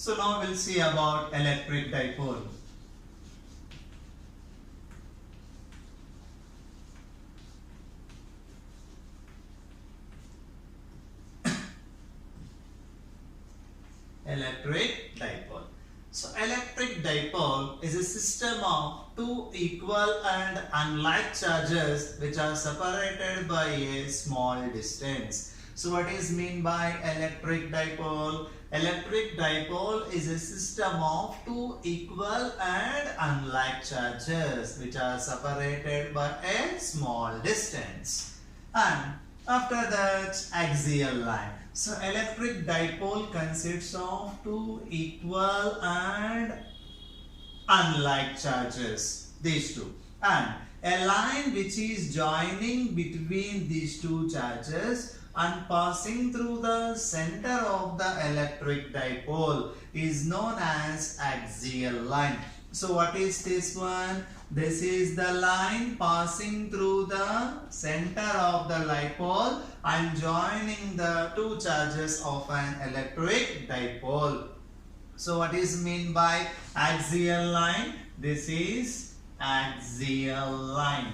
So now we'll see about electric dipole. Electric dipole. So electric dipole is a system of two equal and unlike charges which are separated by a small distance. So what is mean by electric dipole? Electric dipole is a system of two equal and unlike charges which are separated by a small distance. And after that, axial line. So electric dipole consists of two equal and unlike charges, these two, and a line which is joining between these two charges and passing through the center of the electric dipole is known as axial line. So what is this one? This is the line passing through the center of the dipole and joining the two charges of an electric dipole. So what is mean by axial line? This is axial line.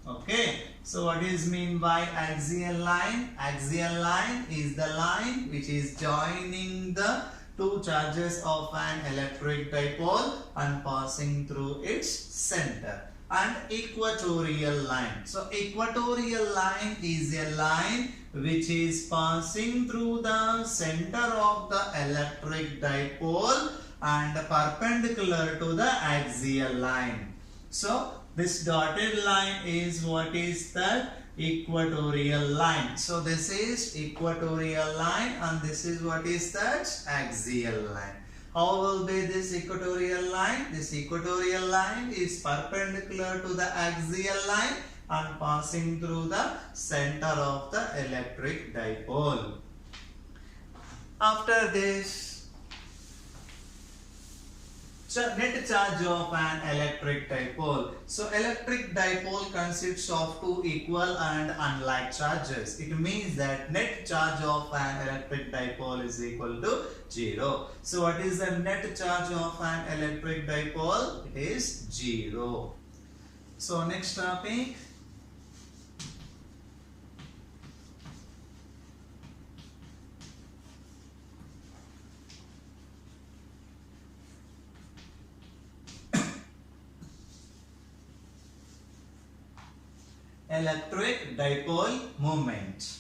Okay. So what is mean by axial line? Axial line is the line which is joining the two charges of an electric dipole and passing through its center. And equatorial line. So equatorial line is a line which is passing through the center of the electric dipole and perpendicular to the axial line. So this dotted line is what is that? Equatorial line. So this is equatorial line and this is what is that? Axial line. How will be this equatorial line? This equatorial line is perpendicular to the axial line and passing through the center of the electric dipole. After this, net charge of an electric dipole. So electric dipole consists of two equal and unlike charges. It means that net charge of an electric dipole is equal to 0. So what is the net charge of an electric dipole? It is 0. So next topic. Electric dipole moment.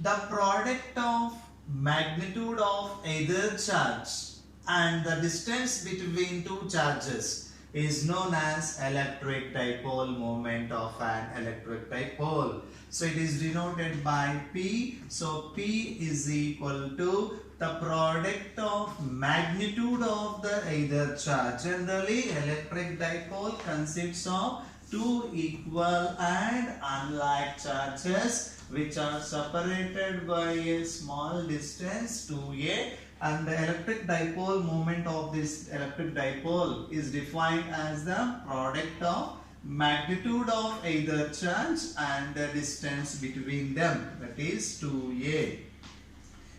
The product of magnitude of either charge and the distance between two charges is known as electric dipole moment of an electric dipole. So it is denoted by P. So P is equal to the product of magnitude of the either charge. Generally, electric dipole consists of two equal and unlike charges which are separated by a small distance 2a, and the electric dipole moment of this electric dipole is defined as the product of magnitude of either charge and the distance between them, that is 2a.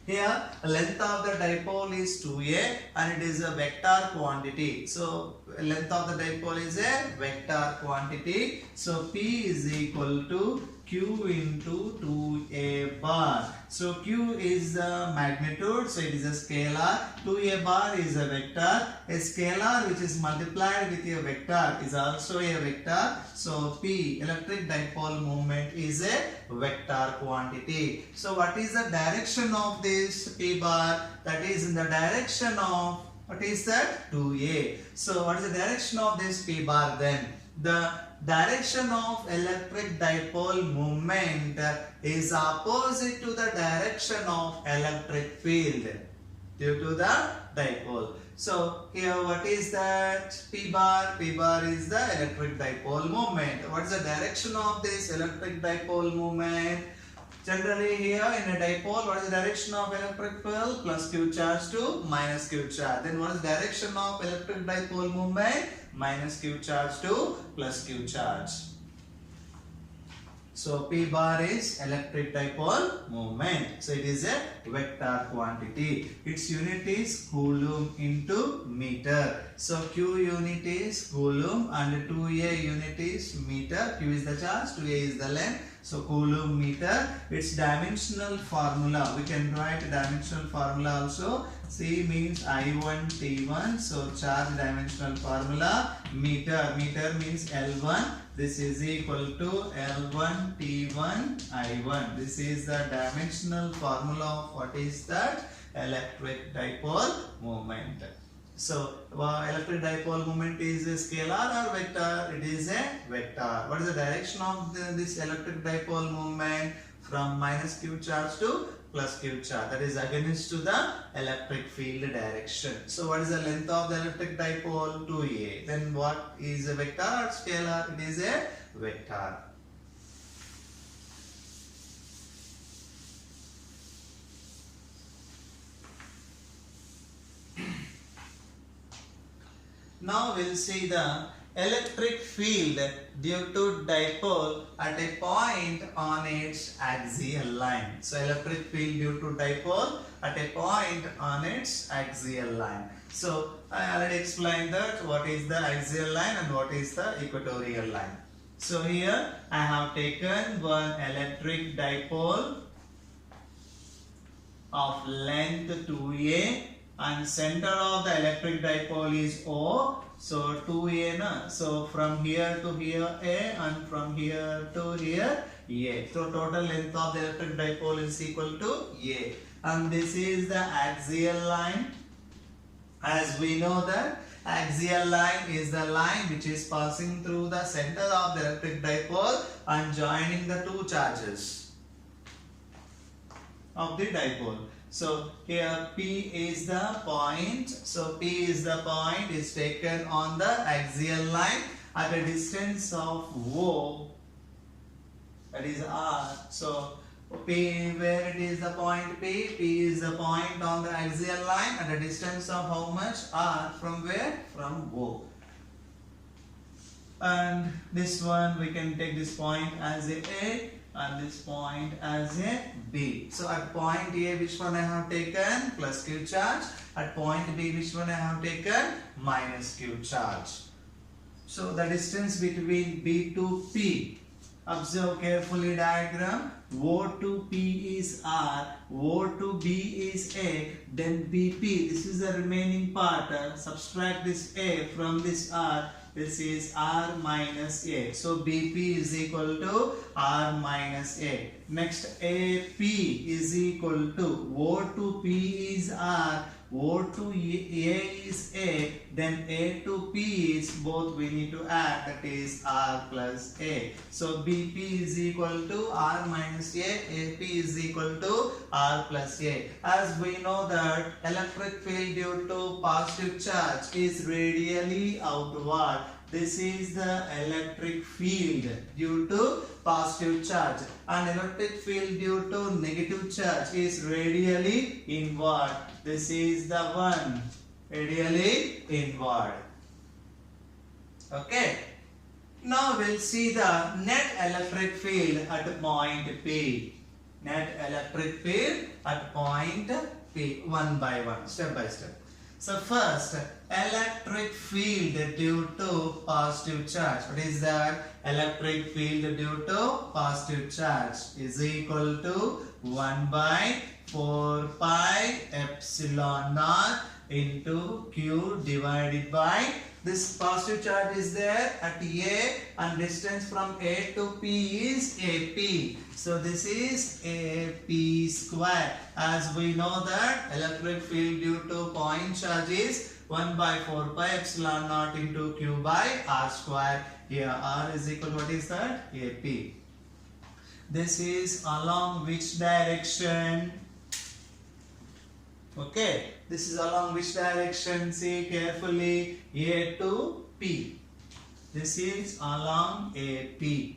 Here, length of the dipole is 2a and it is a vector quantity. So, length of the dipole is a vector quantity. So, P is equal to Q into 2a bar. So, Q is the magnitude, so it is a scalar. 2a bar is a vector. A scalar which is multiplied with a vector is also a vector. So, P, electric dipole moment, is a vector quantity. So, what is the direction of this P bar? That is in the direction of, what is that? 2a. So, what is the direction of this P bar then? The direction of electric dipole moment is opposite to the direction of electric field due to the dipole. So here what is that? P bar. P bar is the electric dipole moment. What is the direction of this electric dipole moment? Generally here in a dipole, what is the direction of electric field? Plus Q charge to minus Q charge. Then what is the direction of electric dipole moment? Minus Q charge to plus Q charge. So P bar is electric dipole moment. So it is a vector quantity. Its unit is coulomb into meter. So Q unit is coulomb and 2A unit is meter. Q is the charge, 2A is the length. So coulomb meter. Its dimensional formula, we can write dimensional formula also. C means I1 T1. So charge dimensional formula meter. Meter means L1. This is equal to L1 T1 I1. This is the dimensional formula of what is that? Electric dipole moment. So electric dipole moment is a scalar or vector? It is a vector. What is the direction of this electric dipole moment? From minus q charge to plus q charge. That is against to the electric field direction. So what is the length of the electric dipole? 2a. Then what is a vector or scalar? It is a vector. Now we'll see the electric field due to dipole at a point on its axial line. So electric field due to dipole at a point on its axial line. So I already explained that what is the axial line and what is the equatorial line. So here I have taken one electric dipole of length 2a and center of the electric dipole is O. So 2a na. So from here to here A and from here to here A. So total length of the electric dipole is equal to A. And this is the axial line. As we know that axial line is the line which is passing through the center of the electric dipole and joining the two charges of the dipole. So here P is the point. So P is the point is taken on the axial line at a distance of O, that is R. So P, where it is the point P? P is the point on the axial line at a distance of how much? R. From where? From O. And this one we can take this point as a and this point as a B. So at point A, which one I have taken? Plus Q charge. At point B, which one I have taken? Minus Q charge. So the distance between B to P. Observe carefully diagram. O to P is R, O to B is A, then BP. This is the remaining part. Subtract this A from this R. This is R minus A. So BP is equal to R minus A. Next AP is equal to O to P is R, O to A is A, then A to P is both we need to add, that is R plus A. So BP is equal to R minus A, AP is equal to R plus A. As we know that electric field due to positive charge is radially outward. This is the electric field due to positive charge, and electric field due to negative charge is radially inward. This is the one, radially inward. Okay. Now we'll see the net electric field at point P. Net electric field at point P, one by one, step by step. So first, electric field due to positive charge. What is that? Electric field due to positive charge is equal to 1 by 4 pi epsilon naught into Q divided by this positive charge is there at A and distance from A to P is AP. So this is AP square. As we know that electric field due to point charge is 1 by 4 pi epsilon naught into Q by R square. Here R is equal to what is that? AP. This is along which direction? Okay, this is along which direction? See carefully, A to P. This is along AP.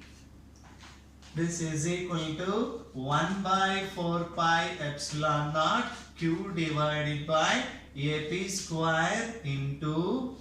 This is equal to 1 by 4 pi epsilon naught Q divided by AP square into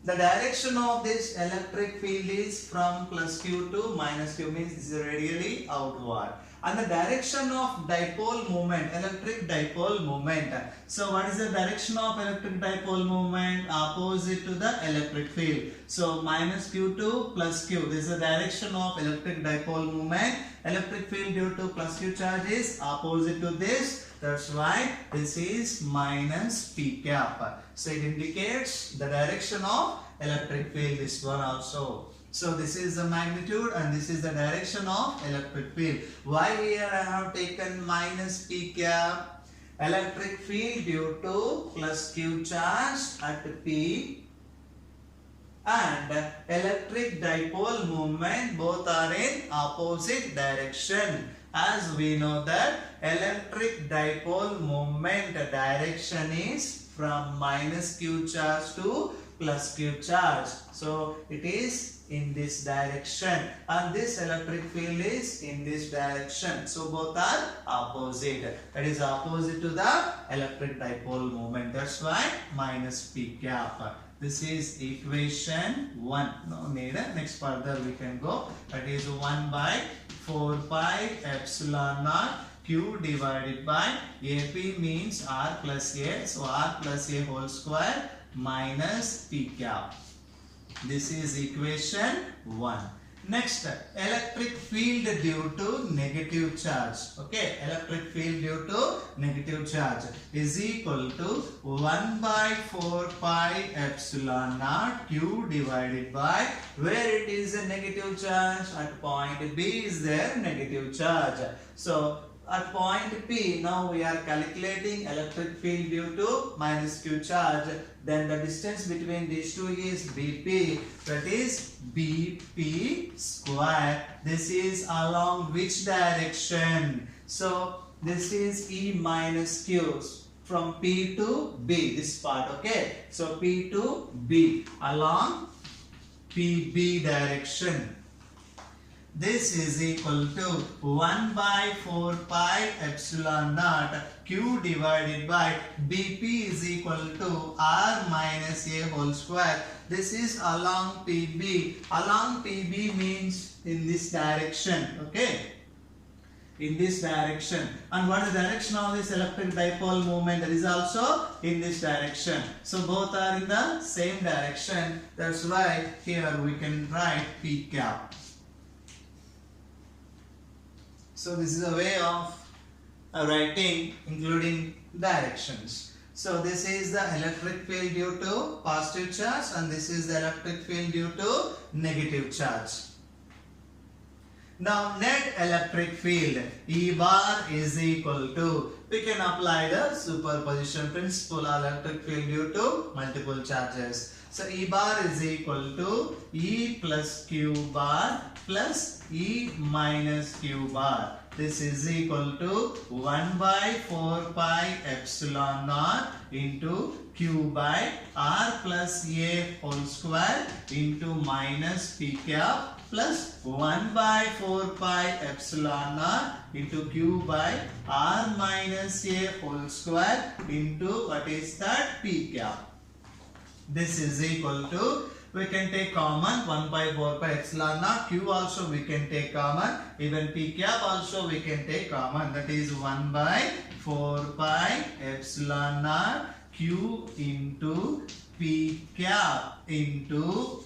The direction of this electric field is from plus q to minus q, means this is radially outward. And the direction of dipole moment, electric dipole moment. So what is the direction of electric dipole moment? Opposite to the electric field. So minus q to plus q. This is the direction of electric dipole moment. Electric field due to plus q charge is opposite to this. That's why this is minus p cap. So it indicates the direction of electric field, this one also. So this is the magnitude and this is the direction of electric field. Why here I have taken minus p cap? Electric field due to plus q charge at p and electric dipole moment, both are in opposite direction. As we know that electric dipole moment direction is from minus q charge to plus q charge. So it is in this direction and this electric field is in this direction. So both are opposite. That is opposite to the electric dipole moment. That's why minus p cap. This is equation 1. No need. Next further we can go. That is 1 by 4 pi epsilon naught q divided by AP means r plus a. So r plus a whole square minus p cap. This is equation 1. Next, electric field due to negative charge. Okay, electric field due to negative charge is equal to 1 by 4 pi epsilon naught q divided by, where it is a negative charge, at point B is there negative charge. So at point P, now we are calculating electric field due to minus q charge. Then the distance between these two is BP, that is BP square. This is along which direction? So this is E minus Q from P to B, this part, okay? So P to B along PB direction. This is equal to 1 by 4 pi epsilon naught q divided by BP is equal to r minus a whole square. This is along PB. Along PB means in this direction, okay? In this direction. And what is the direction of this electric dipole moment? That is also in this direction. So both are in the same direction. That's why here we can write P cap. So this is a way of writing including directions. So this is the electric field due to positive charge and this is the electric field due to negative charge. Now net electric field E bar is equal to, we can apply the superposition principle, electric field due to multiple charges. So E bar is equal to E plus Q bar plus E minus Q bar. This is equal to 1 by 4 pi epsilon naught into Q by R plus A whole square into minus P cap plus 1 by 4 pi epsilon naught into Q by R minus A whole square into what is that? P cap. This is equal to, we can take common 1 by 4 pi epsilon naught, Q also we can take common, even P cap also we can take common, that is 1 by 4 pi epsilon naught Q into P cap into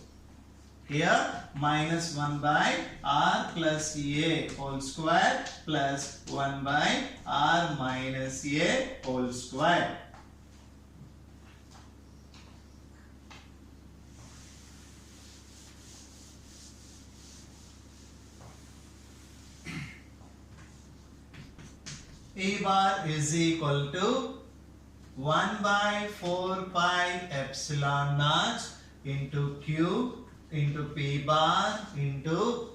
here minus 1 by R plus A whole square plus 1 by R minus A whole square. E bar is equal to 1 by 4 pi epsilon naught into Q into P bar into,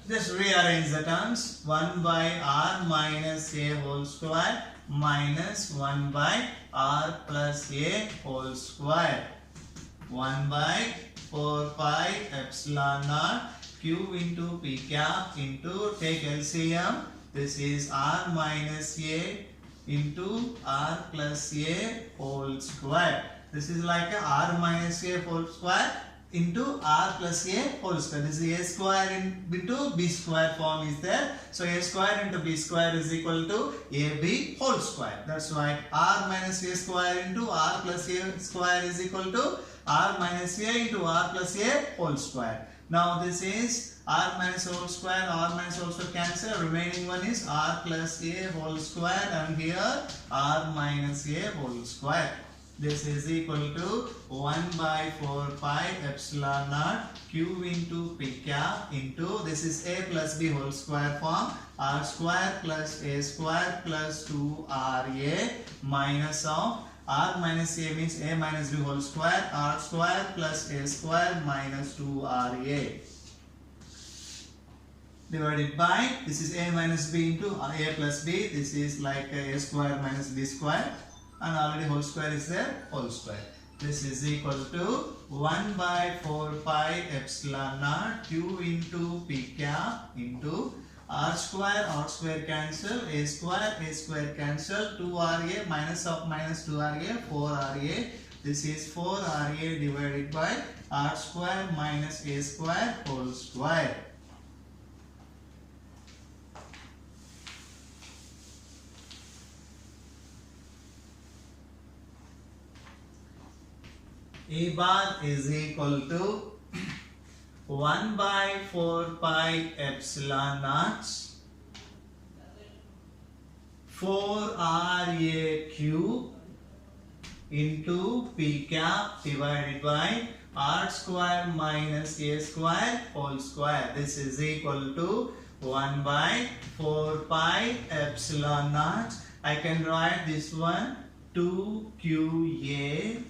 just rearrange the terms, 1 by R minus A whole square minus 1 by R plus A whole square. 1 by 4 pi epsilon naught Q into P cap into, take LCM, this is R minus A into R plus A whole square. This is like a r minus a whole square into r plus a whole square. This is a square into b square form is there. So a square into b square is equal to ab whole square. That's why r minus a square into r plus a square is equal to r minus a into r plus a whole square. Now this is r minus whole square, r minus whole square cancel. Remaining one is r plus a whole square, and here r minus a whole square. This is equal to 1 by 4 pi epsilon naught q into p cap into, this is a plus b whole square form, r square plus a square plus 2ra minus of r minus a means a minus b whole square, r square plus a square minus 2ra divided by, this is a minus b into a plus b, this is like a square minus b square, and already whole square is there, whole square. This is equal to 1 by 4 pi epsilon naught q into p cap into r square cancel, a square cancel, 2ra minus of minus 2ra, 4ra. This is 4ra divided by r square minus a square whole square. A bar is equal to 1 by 4 pi epsilon naught 4ra cube into p cap divided by r square minus a square whole square. This is equal to 1 by 4 pi epsilon naught. I can write this one 2qa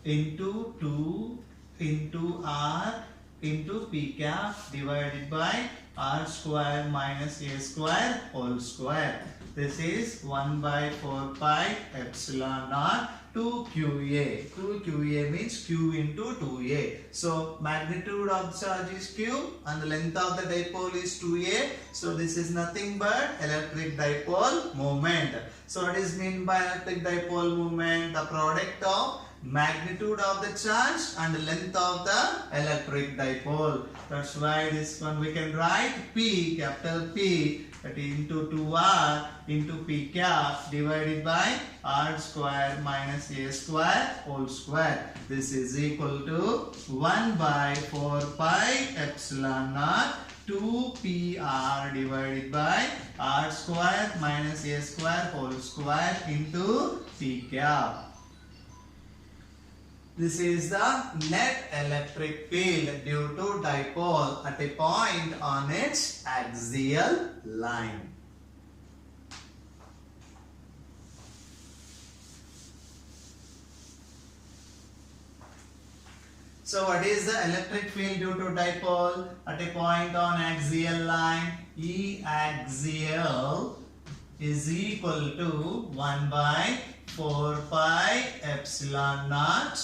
into 2 into r into p cap divided by r square minus a square whole square. This is 1 by 4 pi epsilon naught 2qa. 2qa means q into 2a. So magnitude of the charge is q and the length of the dipole is 2a. So this is nothing but electric dipole moment. So what is meant by electric dipole moment? The product of magnitude of the charge and the length of the electric dipole. That's why this one we can write P, capital P, that is into 2r into p cap divided by r square minus a square whole square. This is equal to 1 by 4 pi epsilon naught 2pr divided by r square minus a square whole square into p cap. This is the net electric field due to dipole at a point on its axial line. So what is the electric field due to dipole at a point on axial line? E axial is equal to 1 by 4 pi epsilon naught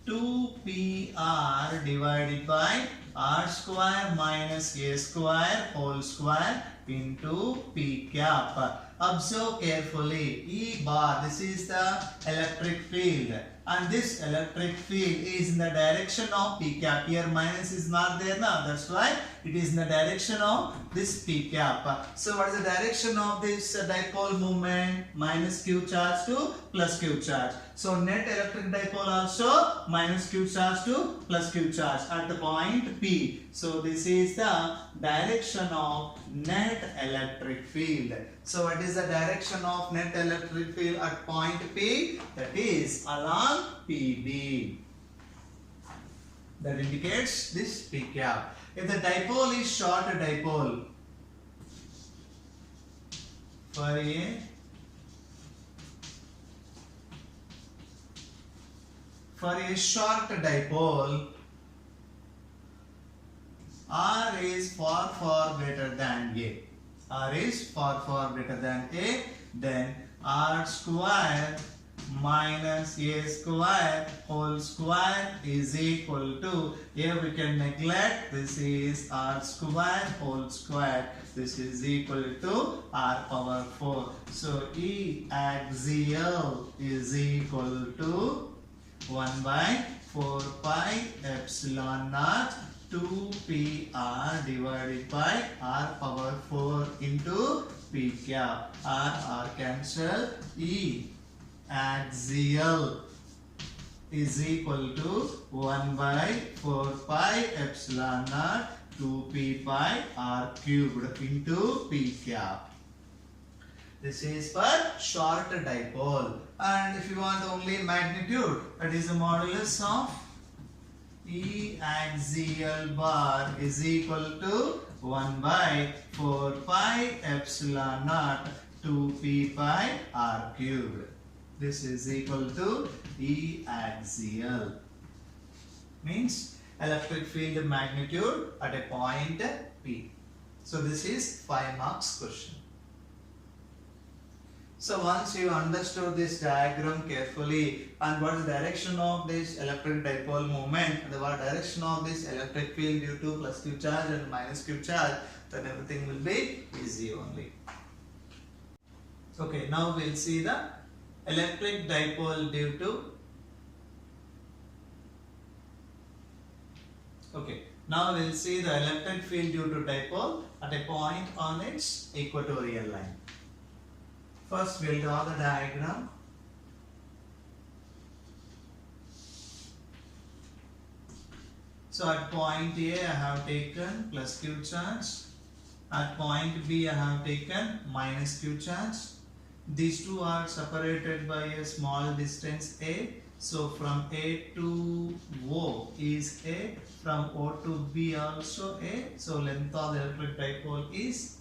2pr divided by r square minus a square whole square into p cap. Observe carefully. E bar, this is the electric field, and this electric field is in the direction of p cap. Here minus is not there now, that's why it is in the direction of this p cap. So what is the direction of this dipole movement? Minus q charge to plus q charge. So net electric dipole also minus q charge to plus q charge at the point P. So this is the direction of net electric field. So what is the direction of net electric field at point P? That is along PB. That indicates this P cap. If the dipole is short dipole, for a short dipole, R is far greater than A. R is far greater than A. Then R square minus A square whole square is equal to, here we can neglect, this is R square whole square. This is equal to R power 4. So E axial is equal to 1 by 4 pi epsilon naught 2pr divided by r power 4 into p cap. R cancel. E axial is equal to 1 by 4 pi epsilon naught 2p pi r cubed into p cap. This is for short dipole. And if you want only magnitude, that is the modulus of E axial bar is equal to 1 by 4 pi epsilon naught 2p pi r cubed. This is equal to E axial. Means electric field magnitude at a point P. So this is 5 marks question. So once you understood this diagram carefully and what is the direction of this electric dipole moment and what direction of this electric field due to plus q charge and minus q charge, then everything will be easy only. Okay, now we'll see the electric dipole due to now we'll see the electric field due to dipole at a point on its equatorial line. First, we'll draw the diagram. So at point A, I have taken plus q charge. At point B, I have taken minus q charge. These two are separated by a small distance A. So from A to O is A. From O to B also A. So length of the electric dipole is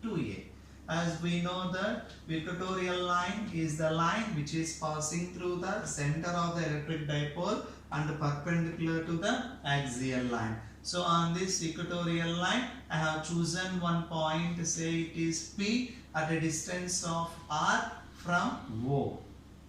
2A. As we know that equatorial line is the line which is passing through the center of the electric dipole and perpendicular to the axial line. So on this equatorial line, I have chosen one point, say it is P at a distance of R from O.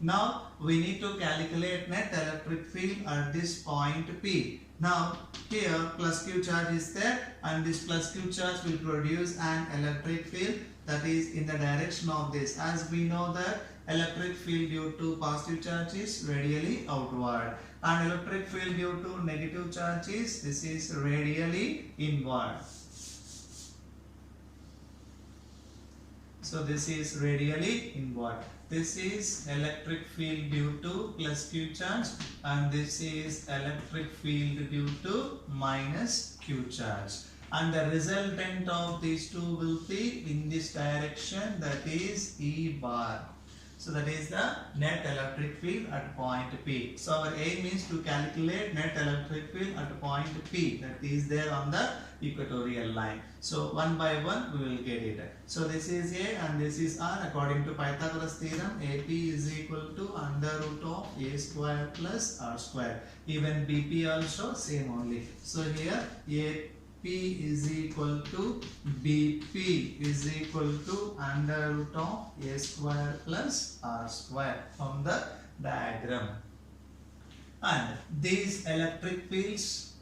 Now we need to calculate net electric field at this point P. Now here plus q charge is there and this plus q charge will produce an electric field that is in the direction of this. As we know that electric field due to positive charge is radially outward and electric field due to negative charge is this is radially inward. So this is radially inward. This is electric field due to plus q charge and this is electric field due to minus q charge. And the resultant of these two will be in this direction, that is E bar. So that is the net electric field at point P. So our aim is to calculate net electric field at point P, that is there on the equatorial line. So one by one we will get it. So this is A and this is R. According to Pythagoras theorem, AP is equal to under root of A square plus R square. Even BP also same only. So here AP is equal to BP is equal to under root of A square plus R square from the diagram. And these electric fields,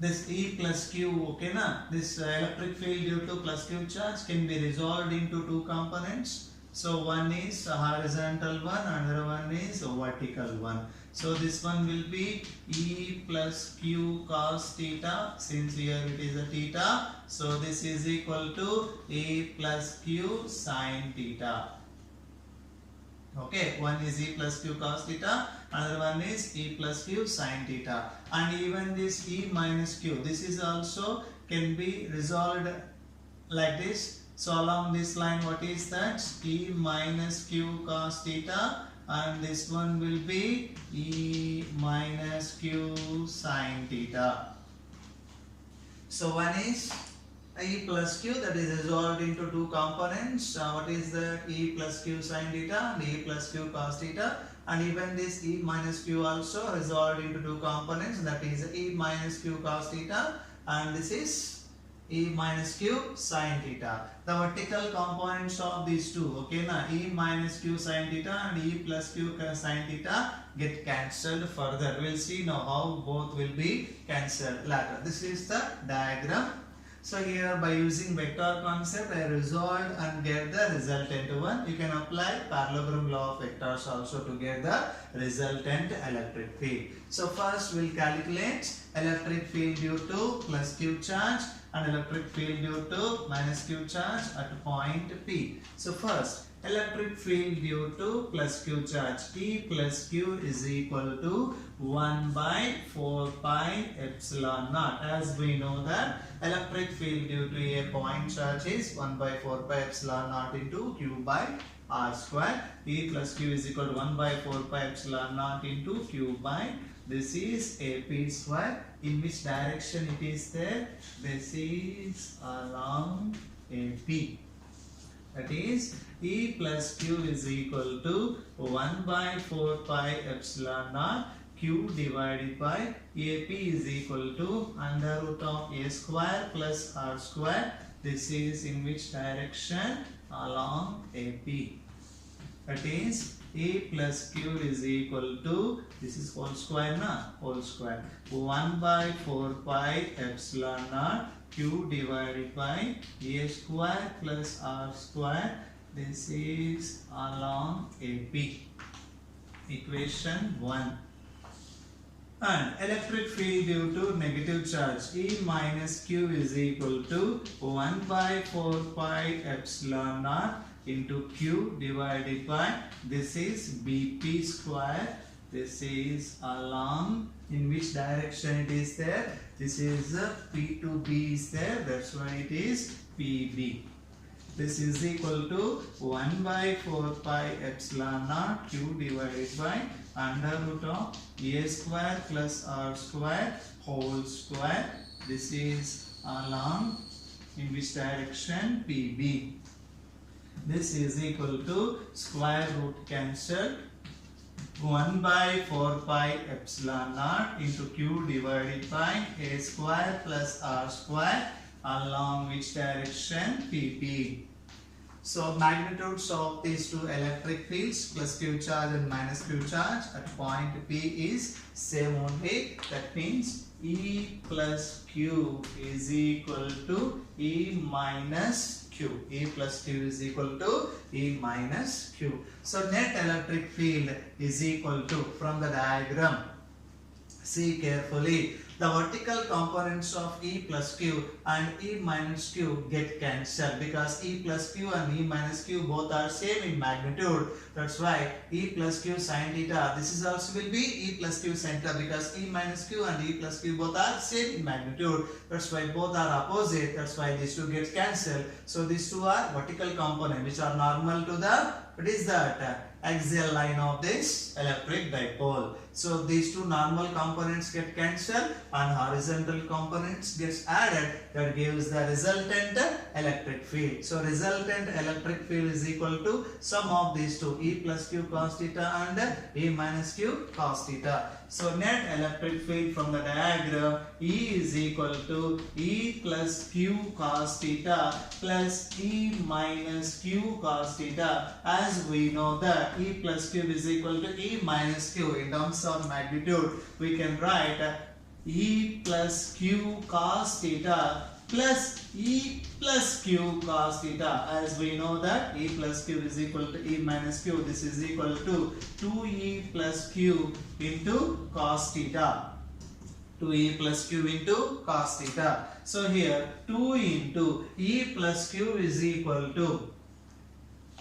this E plus Q, okay na? This electric field due to plus Q charge can be resolved into two components. So one is a horizontal one, another one is a vertical one. So this one will be E plus Q cos theta, since here it is a theta. So this is equal to E plus Q sin theta. Okay, one is E plus Q cos theta, another one is E plus Q sin theta. And even this E minus Q, this is also can be resolved like this. So along this line, what is that? E minus Q cos theta, and this one will be E minus Q sin theta. So one is E plus Q, that is resolved into two components. What is the E plus Q sin theta and E plus Q cos theta, and even this E minus Q also resolved into two components, that is E minus Q cos theta and this is E minus Q sin theta. The vertical components of these two, okay na, E minus Q sin theta and E plus Q sin theta get cancelled further. We will see now how both will be cancelled later. This is the diagram. So here by using vector concept I resolve and get the resultant one. You can apply parallelogram law of vectors also to get the resultant electric field. So first we'll calculate electric field due to plus Q charge and electric field due to minus Q charge at point P. So first electric field due to plus Q charge, E plus Q is equal to 1 by 4 pi epsilon naught. As we know that electric field due to a point charge is 1 by 4 pi epsilon naught into Q by R square. E plus Q is equal to 1 by 4 pi epsilon naught into Q by, this is AP square. In which direction it is there? This is along AP. That is E plus Q is equal to 1 by 4 pi epsilon naught Q divided by AP is equal to under root of A square plus R square. This is in which direction? Along AP. That is E plus Q is equal to, this is whole square na? Whole square. 1 by 4 pi epsilon naught Q divided by A square plus R square. This is along AP. Equation 1. And electric field due to negative charge, E minus Q is equal to 1 by 4 pi epsilon naught into Q divided by, this is BP square. This is along, in which direction it is there? This is P to B is there, that's why it is PB. This is equal to 1 by 4 pi epsilon naught Q divided by under root of A square plus R square whole square. This is along, in which direction? PB. This is equal to square root cancelled. 1 by 4 pi epsilon naught into Q divided by A square plus R square along which direction? PP. So magnitudes of these two electric fields plus Q charge and minus Q charge at point P is same only. That means E plus Q is equal to E minus Q. E plus Q is equal to E minus Q. So net electric field is equal to, from the diagram, see carefully, the vertical components of E plus Q and E minus Q get cancelled because E plus Q and E minus Q both are same in magnitude. That's why E plus Q sin theta, this is also will be E plus Q sin theta because E minus Q and E plus Q both are same in magnitude. That's why both are opposite. That's why these two get cancelled. So these two are vertical component which are normal to the, what is that? Axial line of this electric dipole. So these two normal components get cancelled and horizontal components gets added. That gives the resultant electric field. So resultant electric field is equal to sum of these two, E plus Q cos theta and E minus Q cos theta. So net electric field from the diagram, E is equal to E plus Q cos theta plus E minus Q cos theta. As we know that E plus Q is equal to E minus Q. In terms of magnitude, we can write E plus Q cos theta plus E plus Q cos theta. As we know that E plus Q is equal to E minus Q. This is equal to 2E plus Q into cos theta. 2E plus Q into cos theta. So here 2 into E plus Q is equal to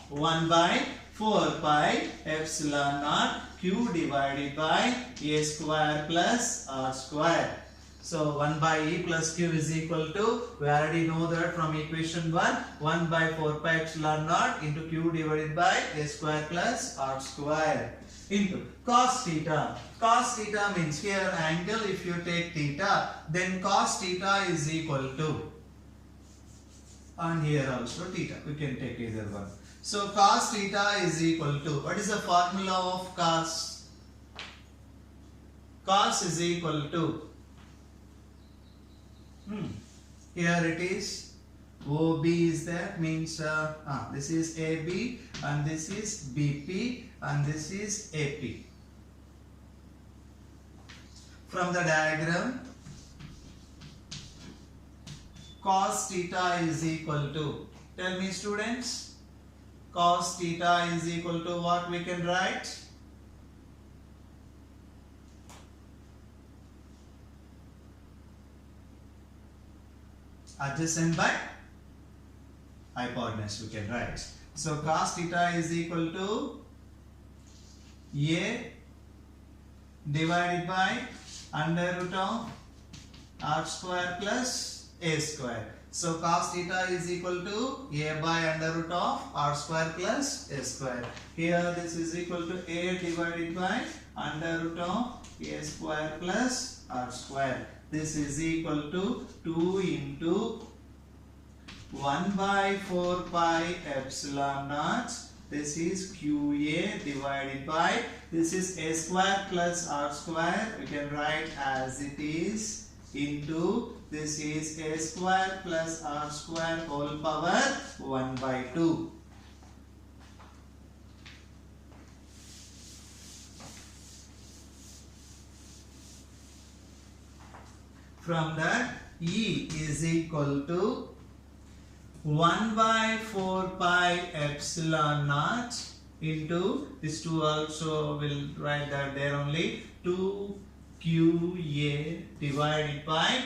1 by 4 pi epsilon naught Q divided by A square plus R square. So 1 by E plus Q is equal to, we already know that from equation 1 by 4 pi epsilon naught into Q divided by A square plus R square into cos theta. Cos theta means here angle, if you take theta, then cos theta is equal to, and here also theta, we can take either one. So cos theta is equal to, what is the formula of cos? Cos is equal to, here it is, OB is there, means this is AB and this is BP and this is AP. From the diagram, cos theta is equal to, tell me students, cos theta is equal to what we can write? Adjacent by hypotenuse we can write. So cos theta is equal to A divided by under root of r square plus a square. So cos theta is equal to A by under root of r square plus a square. Here this is equal to A divided by under root of a square plus r square. This is equal to 2 into 1 by 4 pi epsilon naught. This is QA divided by, this is a square plus r square. We can write as it is into, this is a square plus r square whole power 1 by 2. From that, E is equal to 1 by 4 pi epsilon naught into, this 2 also will write that there only, 2 QA divided by,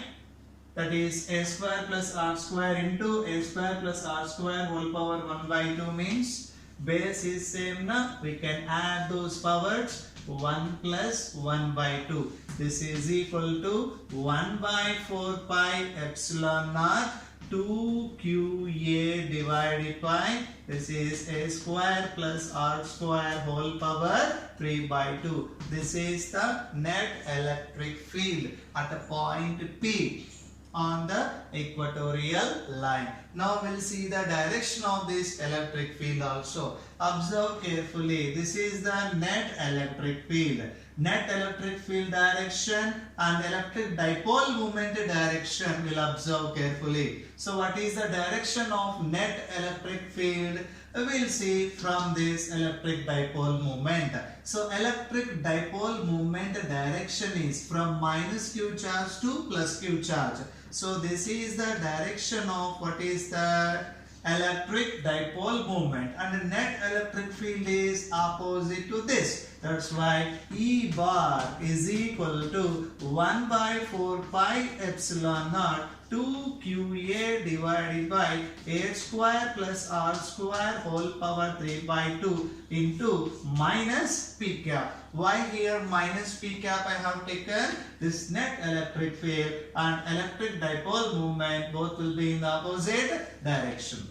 that is a square plus r square into a square plus r square whole power 1 by 2 means base is same now, we can add those powers, 1 plus 1 by 2. This is equal to 1 by 4 pi epsilon naught 2 QA divided by, this is a square plus r square whole power 3 by 2. This is the net electric field at a point P on the equatorial line. Now we'll see the direction of this electric field also. Observe carefully. This is the net electric field. Net electric field direction and electric dipole moment direction will observe carefully. So what is the direction of net electric field? We'll see from this electric dipole moment. So electric dipole moment direction is from minus q charge to plus q charge. So this is the direction of what is the electric dipole moment, and the net electric field is opposite to this. That's why E bar is equal to 1 by 4 pi epsilon naught 2 QA divided by a square plus r square whole power 3 by 2 into minus p cap. Why here minus p cap I have taken? This net electric field and electric dipole moment both will be in the opposite direction.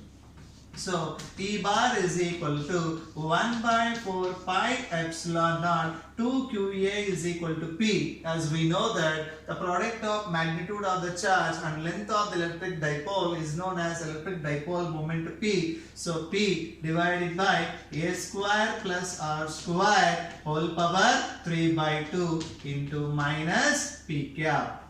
So E bar is equal to 1 by 4 pi epsilon naught 2 QA is equal to P, as we know that the product of magnitude of the charge and length of the electric dipole is known as electric dipole moment P. So P divided by a square plus r square whole power 3 by 2 into minus P cap.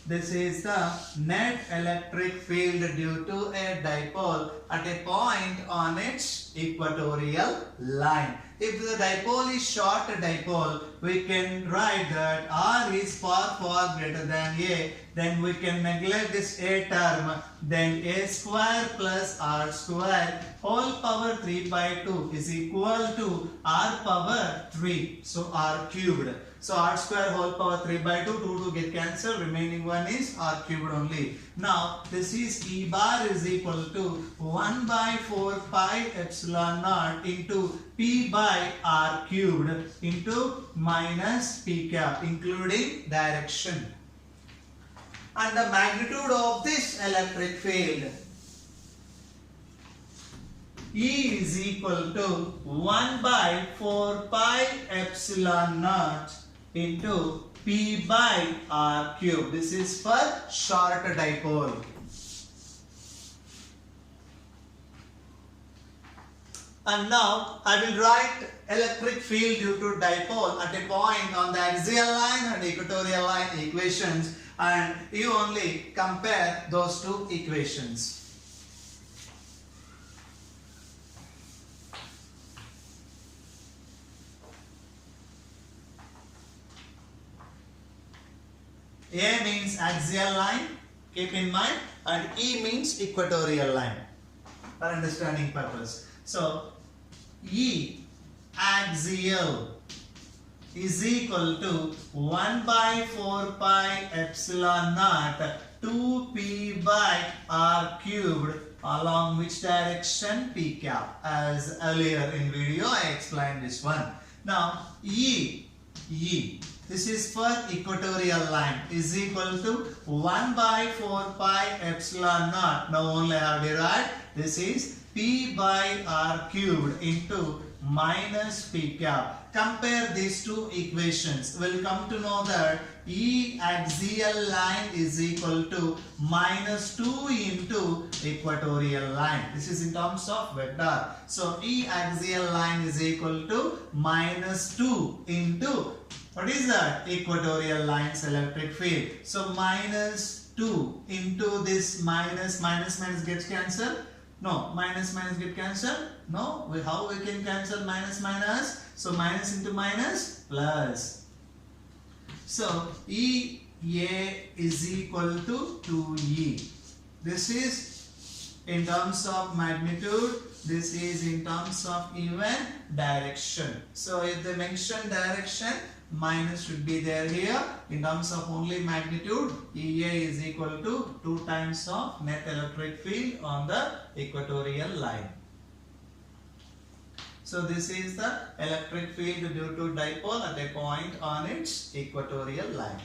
This is the net electric field due to a dipole at a point on its equatorial line. If the dipole is short dipole, we can write that R is far greater than A. Then we can neglect this A term. Then A square plus R square whole power 3 by 2 is equal to R power 3. So R cubed. So r square whole power 3 by 2, 2 get cancelled, remaining one is r cubed only. Now this is E bar is equal to 1 by 4 pi epsilon naught into P by r cubed into minus P cap, including direction. And the magnitude of this electric field E is equal to 1 by 4 pi epsilon naught into P by r cube. This is for short dipole. And now I will write electric field due to dipole at a point on the axial line and equatorial line equations, and you only compare those two equations. A means axial line, Keep in mind, and E means equatorial line for understanding purpose. So E axial is equal to 1 by 4 pi epsilon naught 2p by r cubed along which direction p cap. As earlier in video I explained this one. Now E, this is for equatorial line, is equal to 1 by 4 pi epsilon naught. Now only I have derived this is p by r cubed into minus p cap. Compare these two equations. We'll come to know that E axial line is equal to minus 2 into equatorial line. This is in terms of vector. So E axial line is equal to minus 2 into, what is that? Equatorial line's electric field. So minus 2 into this minus gets cancelled. No, minus get cancelled. No, how we can cancel minus? So minus into minus plus. So EA is equal to 2E. This is in terms of magnitude. This is in terms of even direction. So if they mention direction, minus should be there here. In terms of only magnitude, EA is equal to 2 times of net electric field on the equatorial line. So this is the electric field due to dipole at a point on its equatorial line.